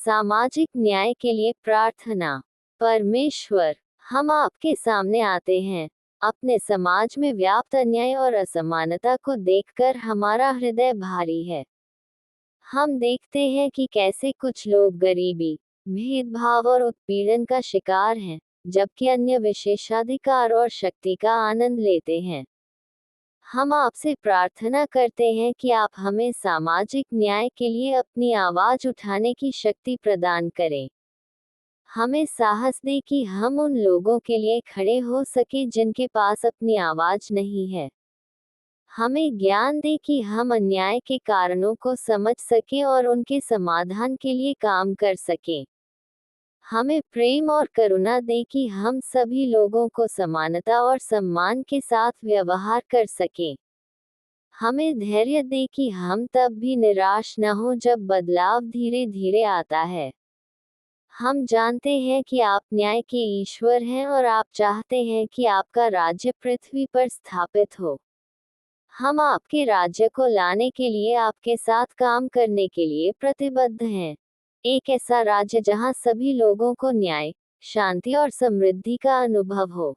सामाजिक न्याय के लिए प्रार्थना। परमेश्वर, हम आपके सामने आते हैं। अपने समाज में व्याप्त अन्याय और असमानता को देखकर हमारा हृदय भारी है। हम देखते हैं कि कैसे कुछ लोग गरीबी, भेदभाव और उत्पीड़न का शिकार हैं, जबकि अन्य विशेषाधिकार और शक्ति का आनंद लेते हैं। हम आपसे प्रार्थना करते हैं कि आप हमें सामाजिक न्याय के लिए अपनी आवाज उठाने की शक्ति प्रदान करें। हमें साहस दे कि हम उन लोगों के लिए खड़े हो सके जिनके पास अपनी आवाज नहीं है। हमें ज्ञान दे कि हम अन्याय के कारणों को समझ सकें और उनके समाधान के लिए काम कर सकें। हमें प्रेम और करुणा दे कि हम सभी लोगों को समानता और सम्मान के साथ व्यवहार कर सकें। हमें धैर्य दे कि हम तब भी निराश न हो जब बदलाव धीरे धीरे आता है। हम जानते हैं कि आप न्याय के ईश्वर हैं और आप चाहते हैं कि आपका राज्य पृथ्वी पर स्थापित हो। हम आपके राज्य को लाने के लिए आपके साथ काम करने के लिए प्रतिबद्ध हैं। एक ऐसा राज्य जहां सभी लोगों को न्याय, शांति और समृद्धि का अनुभव हो।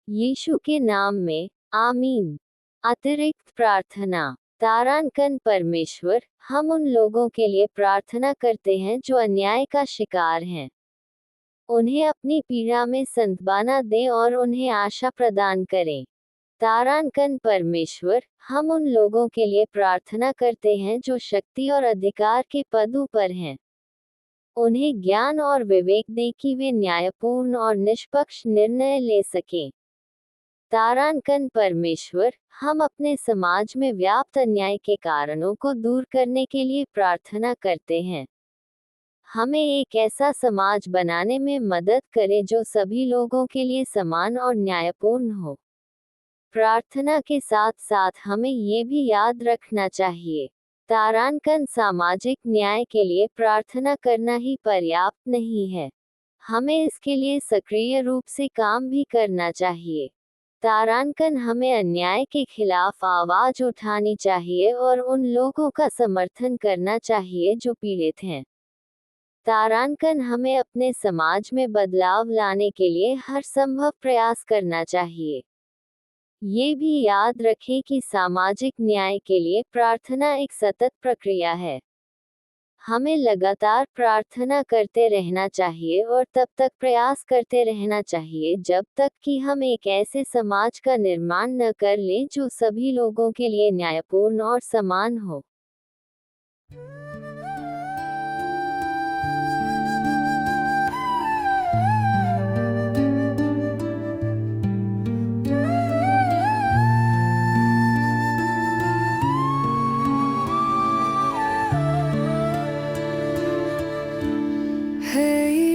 यीशु के नाम में, आमीन। अतिरिक्त प्रार्थना। तारांकन परमेश्वर, हम उन लोगों के लिए प्रार्थना करते हैं जो अन्याय का शिकार हैं। उन्हें अपनी पीड़ा में सांत्वना दें और उन्हें आशा प्रदान करें। तारांकन परमेश्वर, हम उन लोगों के लिए प्रार्थना करते हैं जो शक्ति और अधिकार के पदों पर हैं। उन्हें ज्ञान और विवेक दें कि वे न्यायपूर्ण और निष्पक्ष निर्णय ले सकें। तारांकन परमेश्वर, हम अपने समाज में व्याप्त अन्याय के कारणों को दूर करने के लिए प्रार्थना करते हैं। हमें एक ऐसा समाज बनाने में मदद करें जो सभी लोगों के लिए समान और न्यायपूर्ण हो। प्रार्थना के साथ साथ हमें ये भी याद रखना चाहिए, तारांकन सामाजिक न्याय के लिए प्रार्थना करना ही पर्याप्त नहीं है। हमें इसके लिए सक्रिय रूप से काम भी करना चाहिए। तारांकन हमें अन्याय के खिलाफ आवाज उठानी चाहिए और उन लोगों का समर्थन करना चाहिए जो पीड़ित हैं। तारांकन हमें अपने समाज में बदलाव लाने के लिए हर संभव प्रयास करना चाहिए। ये भी याद रखें कि सामाजिक न्याय के लिए प्रार्थना एक सतत प्रक्रिया है। हमें लगातार प्रार्थना करते रहना चाहिए और तब तक प्रयास करते रहना चाहिए जब तक कि हम एक ऐसे समाज का निर्माण न कर लें जो सभी लोगों के लिए न्यायपूर्ण और समान हो।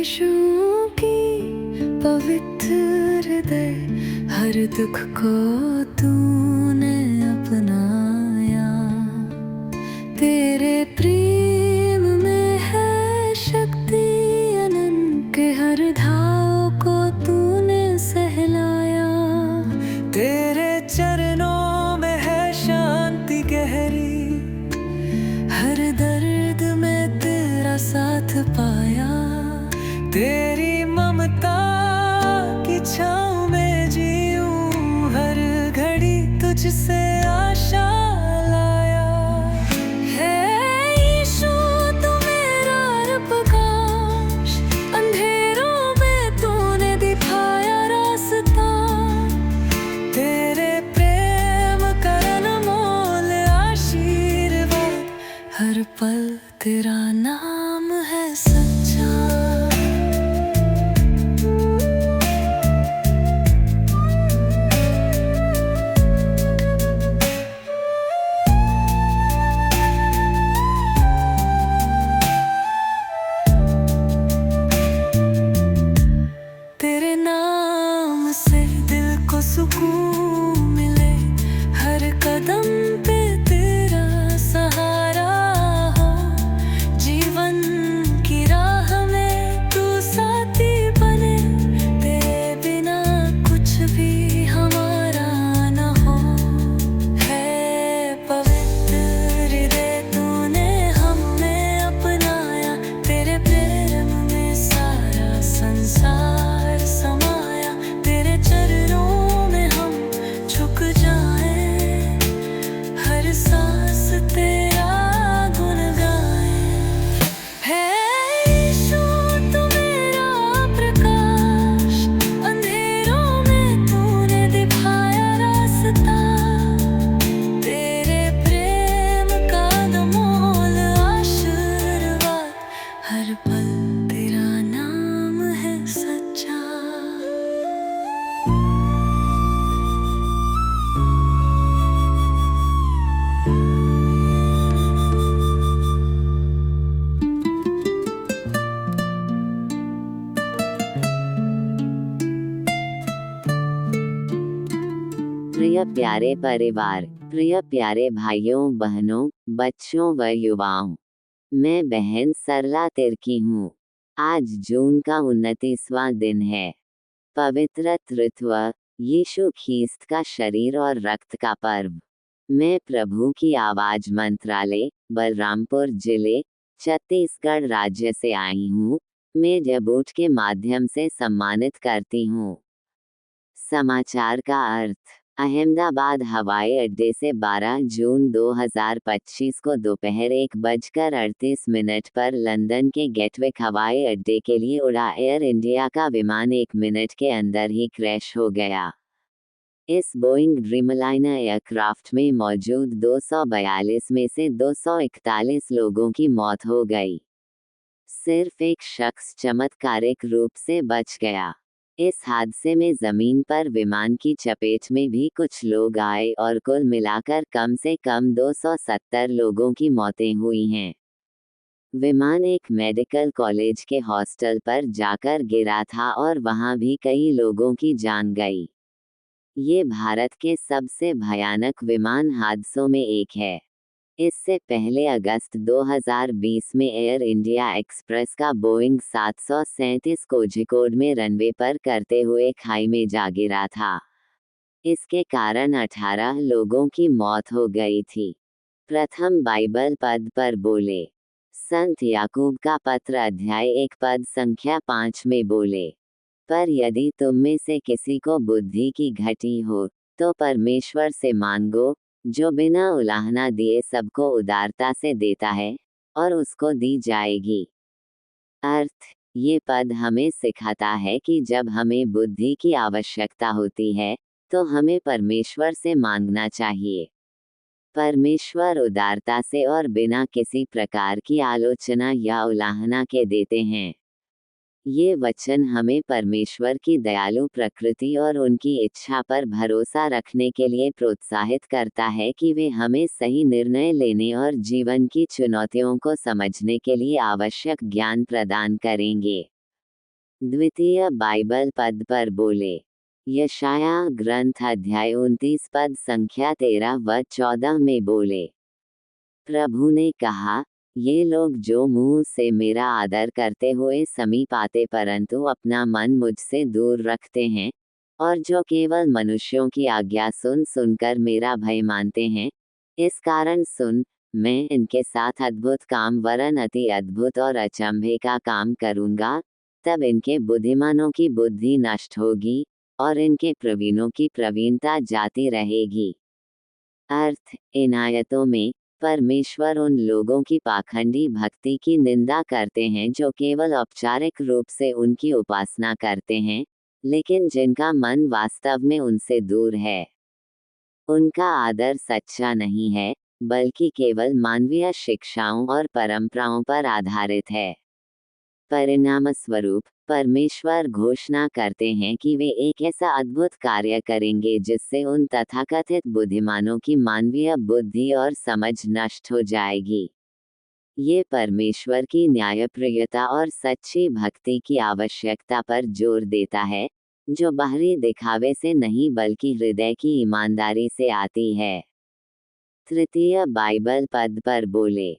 यीशु की पवित्र हृदय, हर दुख को तूने अपनाया। तेरे प्रेम में है शक्ति अनंत, के हर घाव को तूने सहलाया। तेरे चरणों में है शांति गहरी, हर दर्द में तेरा साथ पाया। तेरी ममता की छाँव में जीऊं, हर घड़ी तुझसे आशा लाया। है यीशु तू मेरा प्रकाश, अंधेरों में तूने दिखाया रास्ता। तेरे प्रेम का अनमोल आशीर्वाद, हर पल तेरा नाम है सच्चा। हर पल तेरा नाम है सच्चा। प्रिय प्यारे परिवार, प्रिय प्यारे भाइयों बहनों, बच्चों व युवाओं, मैं बहन सरला तिर्की हूँ। आज जून का 29वां दिन है। पवित्र तृत्व, यीशु ख्रीस्त का शरीर और रक्त का पर्व। मैं प्रभु की आवाज मंत्रालय, बलरामपुर जिले, छत्तीसगढ़ राज्य से आई हूँ। मैं जबूट के माध्यम से सम्मानित करती हूँ। समाचार का अर्थ। अहमदाबाद हवाई अड्डे से 12 जून 2025 को दोपहर 1:38 पर लंदन के गेटविक हवाई अड्डे के लिए उड़ा एयर इंडिया का विमान 1 मिनट के अंदर ही क्रैश हो गया। इस बोइंग ड्रीमलाइनर एयरक्राफ्ट में मौजूद 242 में से 241 लोगों की मौत हो गई। सिर्फ एक शख्स चमत्कारिक रूप से बच गया। इस हादसे में जमीन पर विमान की चपेट में भी कुछ लोग आए और कुल मिलाकर कम से कम 270 लोगों की मौतें हुई हैं। विमान एक मेडिकल कॉलेज के हॉस्टल पर जाकर गिरा था और वहां भी कई लोगों की जान गई। ये भारत के सबसे भयानक विमान हादसों में एक है। इससे पहले अगस्त 2020 में एयर इंडिया एक्सप्रेस का बोइंग 737 कोझिकोड में रनवे पर करते हुए खाई में जा गिरा था। इसके कारण 18 लोगों की मौत हो गई थी। प्रथम बाइबल पद पर बोले। संत याकूब का पत्र अध्याय 1 पद संख्या 5 में बोले, पर यदि तुम में से किसी को बुद्धि की घटी हो, तो परमेश्वर से मांगो, जो बिना उलाहना दिए सबको उदारता से देता है, और उसको दी जाएगी। अर्थ, ये पद हमें सिखाता है कि जब हमें बुद्धि की आवश्यकता होती है, तो हमें परमेश्वर से मांगना चाहिए। परमेश्वर उदारता से और बिना किसी प्रकार की आलोचना या उलाहना के देते हैं। ये वचन हमें परमेश्वर की दयालु प्रकृति और उनकी इच्छा पर भरोसा रखने के लिए प्रोत्साहित करता है कि वे हमें सही निर्णय लेने और जीवन की चुनौतियों को समझने के लिए आवश्यक ज्ञान प्रदान करेंगे। द्वितीय बाइबल पद पर बोले। यशाया ग्रंथ अध्याय 29 पद संख्या 13 व 14 में बोले, प्रभु ने कहा, ये लोग जो मुंह से मेरा आदर करते हुए समीप आते परंतु अपना मन मुझसे दूर रखते हैं, और जो केवल मनुष्यों की आज्ञा सुन सुनकर मेरा भय मानते हैं, इस कारण सुन, मैं इनके साथ अद्भुत काम वरन अति अद्भुत और अचंभे का काम करूंगा। तब इनके बुद्धिमानों की बुद्धि नष्ट होगी और इनके प्रवीणों की प्रवीणता जाती रहेगी। अर्थ, इन आयतों में परमेश्वर उन लोगों की पाखंडी भक्ति की निंदा करते हैं जो केवल औपचारिक रूप से उनकी उपासना करते हैं, लेकिन जिनका मन वास्तव में उनसे दूर है। उनका आदर सच्चा नहीं है, बल्कि केवल मानवीय शिक्षाओं और परंपराओं पर आधारित है। परिणामस्वरूप, परमेश्वर घोषणा करते हैं कि वे एक ऐसा अद्भुत कार्य करेंगे जिससे उन तथाकथित बुद्धिमानों की मानवीय बुद्धि और समझ नष्ट हो जाएगी। ये परमेश्वर की न्यायप्रियता और सच्ची भक्ति की आवश्यकता पर जोर देता है, जो बाहरी दिखावे से नहीं बल्कि हृदय की ईमानदारी से आती है। तृतीय बाइबल पद पर बोले।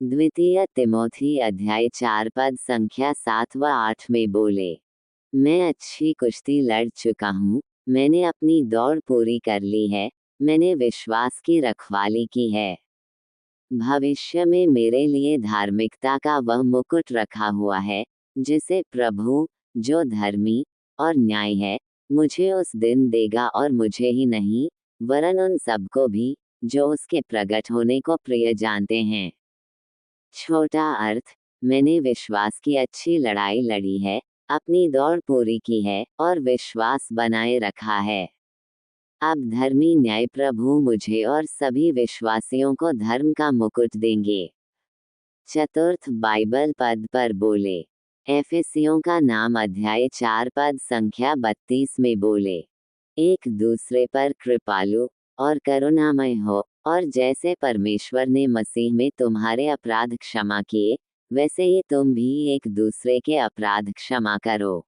द्वितीय तिमोथी अध्याय 4 पद संख्या 7 व 8 में बोले, मैं अच्छी कुश्ती लड़ चुका हूँ, मैंने अपनी दौड़ पूरी कर ली है, मैंने विश्वास की रखवाली की है। भविष्य में मेरे लिए धार्मिकता का वह मुकुट रखा हुआ है, जिसे प्रभु, जो धर्मी और न्याय है, मुझे उस दिन देगा, और मुझे ही नहीं, वरन उन सबको भी, जो उसके प्रकट होने को प्रिय जानते हैं। छोटा अर्थ, मैंने विश्वास की अच्छी लड़ाई लड़ी है, अपनी दौड़ पूरी की है, और विश्वास बनाए रखा है। अब धर्मी न्याय प्रभु मुझे और सभी विश्वासियों को धर्म का मुकुट देंगे। चतुर्थ बाइबल पद पर बोले। एफेसियों का नाम अध्याय 4 पद संख्या 32 में बोले। एक दूसरे पर कृपालु और करुणामय हो, और जैसे परमेश्वर ने मसीह में तुम्हारे अपराध क्षमा किए, वैसे ही तुम भी एक दूसरे के अपराध क्षमा करो।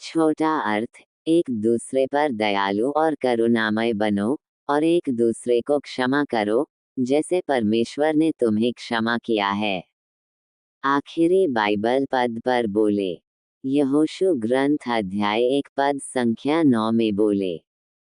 छोटा अर्थ, एक दूसरे पर दयालु और करुणामय बनो, और एक दूसरे को क्षमा करो, जैसे परमेश्वर ने तुम्हें क्षमा किया है। आखिरी बाइबल पद पर बोले। यहोशू ग्रंथ अध्याय 1 पद संख्या 9 में बोले।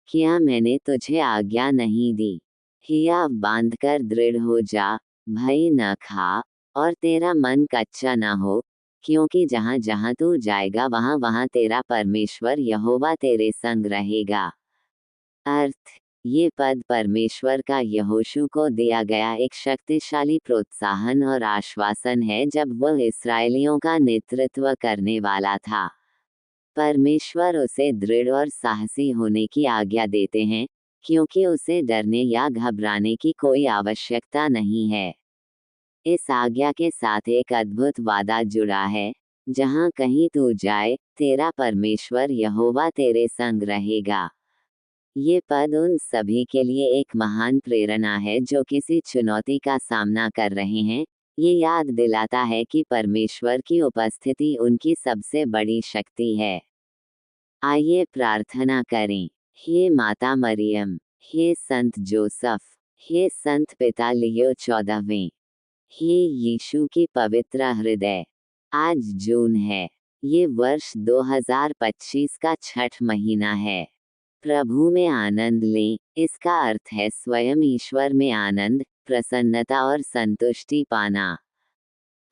क्या मैंने तुझे आज्ञा नहीं दी? हिया बांधकर दृढ़ हो जा, भय न खा, और तेरा मन कच्चा न हो, क्योंकि जहाँ जहाँ तू जाएगा वहाँ वहाँ तेरा परमेश्वर यहोवा तेरे संग रहेगा। अर्थ, ये पद परमेश्वर का यहोशू को दिया गया एक शक्तिशाली प्रोत्साहन और आश्वासन है जब वह इस्राएलियों का नेतृत्व करने वाला था। परमेश्वर उसे दृढ़ और साहसी होने की आज्ञा देते हैं, क्योंकि उसे डरने या घबराने की कोई आवश्यकता नहीं है। इस आज्ञा के साथ एक अद्भुत वादा जुड़ा है, जहाँ कहीं तू जाए, तेरा परमेश्वर यहोवा तेरे संग रहेगा। ये पद उन सभी के लिए एक महान प्रेरणा है जो किसी चुनौती का सामना कर रहे हैं। ये याद दिलाता है कि परमेश्वर की उपस्थिति उनकी सबसे बड़ी शक्ति है। आइए प्रार्थना करें। हे माता मरियम, हे संत जोसफ, हे संत पिता लियो 14वें, हे यीशु की पवित्र हृदय। आज जून है। ये वर्ष 2025 का छठ महीना है। प्रभु में आनंद लें। इसका अर्थ है स्वयं ईश्वर में आनंद, प्रसन्नता और संतुष्टि पाना।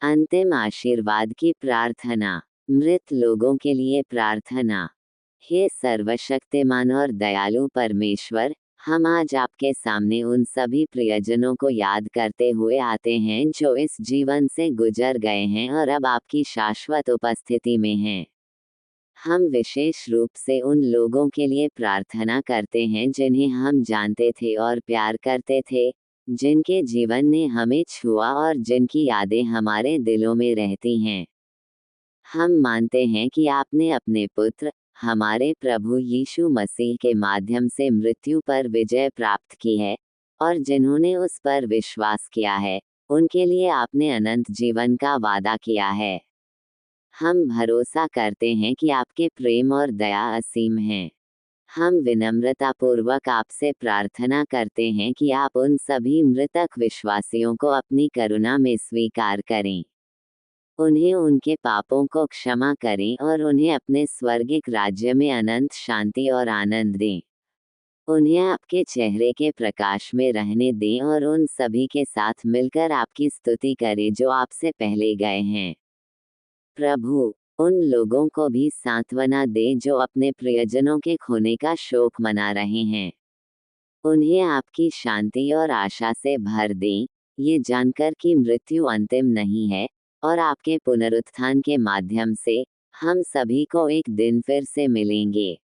अंतिम आशीर्वाद की प्रार्थना। मृत लोगों के लिए प्रार्थना। हे सर्वशक्तिमान और दयालु परमेश्वर, हम आज आपके सामने उन सभी प्रियजनों को याद करते हुए आते हैं जो इस जीवन से गुजर गए हैं और अब आपकी शाश्वत उपस्थिति में हैं। हम विशेष रूप से उन लोगों के लिए प्रार्थना करते हैं जिन्हें हम जानते थे और प्यार करते थे, जिनके जीवन ने हमें छुआ और जिनकी यादें हमारे दिलों में रहती हैं। हम मानते हैं कि आपने अपने पुत्र, हमारे प्रभु यीशु मसीह के माध्यम से मृत्यु पर विजय प्राप्त की है, और जिन्होंने उस पर विश्वास किया है, उनके लिए आपने अनंत जीवन का वादा किया है। हम भरोसा करते हैं कि आपके प्रेम और दया असीम हैं। हम विनम्रतापूर्वक आपसे प्रार्थना करते हैं कि आप उन सभी मृतक विश्वासियों को अपनी करुणा में स्वीकार करें। उन्हें उनके पापों को क्षमा करें और उन्हें अपने स्वर्गिक राज्य में अनंत शांति और आनंद दें। उन्हें आपके चेहरे के प्रकाश में रहने दें और उन सभी के साथ मिलकर आपकी स्तुति करें जो आपसे पहले गए हैं। प्रभु, उन लोगों को भी सांत्वना दे जो अपने प्रियजनों के खोने का शोक मना रहे हैं। उन्हें आपकी शांति और आशा से भर दें, ये जानकर कि मृत्यु अंतिम नहीं है, और आपके पुनरुत्थान के माध्यम से हम सभी को एक दिन फिर से मिलेंगे।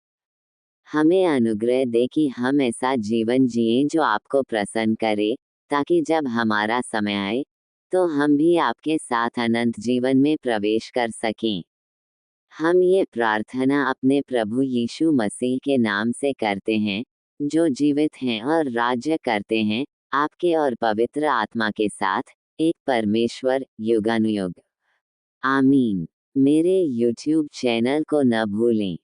हमें अनुग्रह दे कि हम ऐसा जीवन जिएं जो आपको प्रसन्न करे, ताकि जब हमारा समय आए, तो हम भी आपके साथ अनंत जीवन में प्रवेश कर सकें। हम ये प्रार्थना अपने प्रभु यीशु मसीह के नाम से करते हैं, जो जीवित हैं और राज्य करते हैं, आपके और पवित्र आत्मा के साथ, एक परमेश्वर, युगानुयुग। आमीन। मेरे YouTube चैनल को न भूलें।